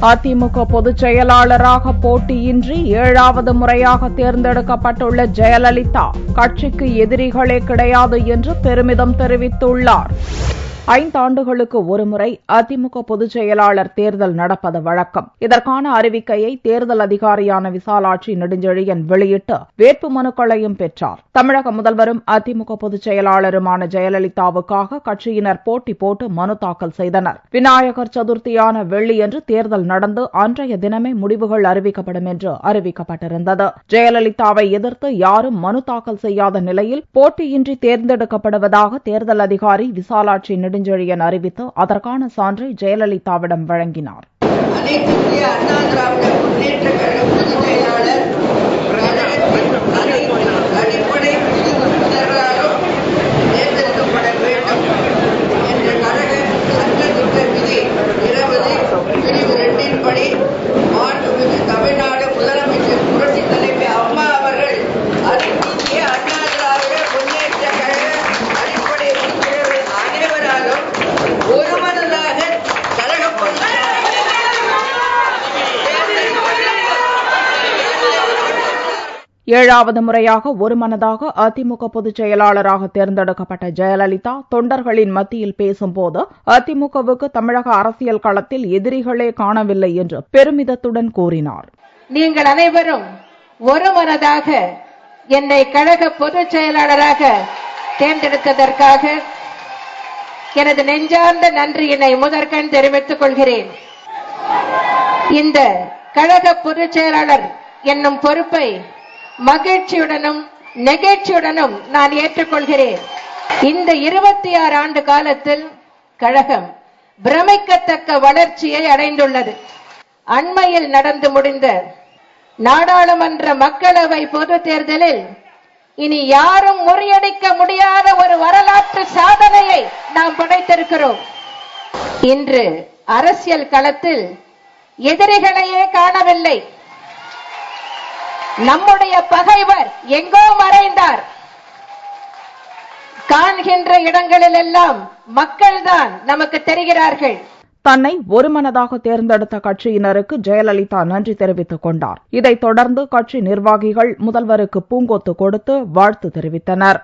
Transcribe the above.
அதிமுக பொதுச் செயலாளராக போட்டியின்றி 7வது முறையாக தேர்ந்தெடுக்கப்பட்டுள்ள ஜெயலலிதா கட்சிக்கு எதிரிகளே கிடையாது என்று பெருமிதம் தெரிவித்துள்ளார். 5 ஆண்டுகளுக்கு ஒருமுறை அதிமுக பொதுச் செயலாளர் தேர்தல் நடப்பது வழக்கம். இதற்கான அறிவிக்கையை தேர்தல் அதிகாரியான விசாலாட்சி நெடுஞ்செழியன் வெளியிட்டு வேட்பு மனுக்களையும் பெற்றார். தமிழக முதல்வரும் அதிமுக பொதுச் செயலாளருமான ஜெயலலிதாவுக்காக கட்சியினர் போட்டி போட்டு மனு தாக்கல் செய்தனர். விநாயகர் சதுர்த்தியான வெள்ளியன்று தேர்தல் நடந்து அன்றைய தினமே முடிவுகள் அறிவிக்கப்படும் என்று அறிவிக்கப்பட்டிருந்தது. ஜெயலலிதாவை எதிர்த்து யாரும் மனு தாக்கல் செய்யாத நிலையில் போட்டியின்றி தேர்ந்தெடுக்கப்படுவதாக தேர்தல் அதிகாரி விசாலாட்சி நெடுஞ்செழியன் அறிவித்து அதற்கான சான்றை ஜெயலலிதாவிடம் வழங்கினார். ஏழாவது முறையாக ஒருமனதாக அதிமுக பொதுச் செயலாளராக தேர்ந்தெடுக்கப்பட்ட ஜெயலலிதா தொண்டர்களின் மத்தியில் பேசும்போது அதிமுகவுக்கு தமிழக அரசியல் களத்தில் எதிரிகளே காணவில்லை என்று பெருமிதத்துடன் கூறினார். நீங்கள் அனைவரும் ஒருமனதாக என்னை கழக பொதுச் செயலாளராக தேர்ந்தெடுத்ததற்காக எனது நெஞ்சார்ந்த நன்றியினை முதற்கண் தெரிவித்துக் கொள்கிறேன். இந்த கழக பொதுச் செயலாளர் என்னும் பொறுப்பை மகிழ்ச்சியுடனும் நெகிழ்ச்சியுடனும் நான் ஏற்றுக்கொள்கிறேன். இந்த 26 ஆண்டு காலத்தில் கழகம் பிரமிக்கத்தக்க வளர்ச்சியை அடைந்துள்ளது. அண்மையில் நடந்து முடிந்த நாடாளுமன்ற மக்களவை பொதுத் தேர்தலில் இனி யாரும் முறியடிக்க முடியாத ஒரு வரலாற்று சாதனையை நாம் படைத்திருக்கிறோம். இன்று அரசியல் களத்தில் எதிரிகளையே காணவில்லை. நம்முடைய பகைவர் எங்கோ மறைந்தார். காண்கின்ற இடங்களிலெல்லாம் மக்கள்தான் நமக்கு தெரிகிறார்கள். தன்னை ஒருமனதாக தேர்ந்தெடுத்த கட்சியினருக்கு ஜெயலலிதா நன்றி தெரிவித்துக் கொண்டார். இதைத் தொடர்ந்து கட்சி நிர்வாகிகள் முதல்வருக்கு பூங்கொத்து கொடுத்து வாழ்த்து தெரிவித்தனர்.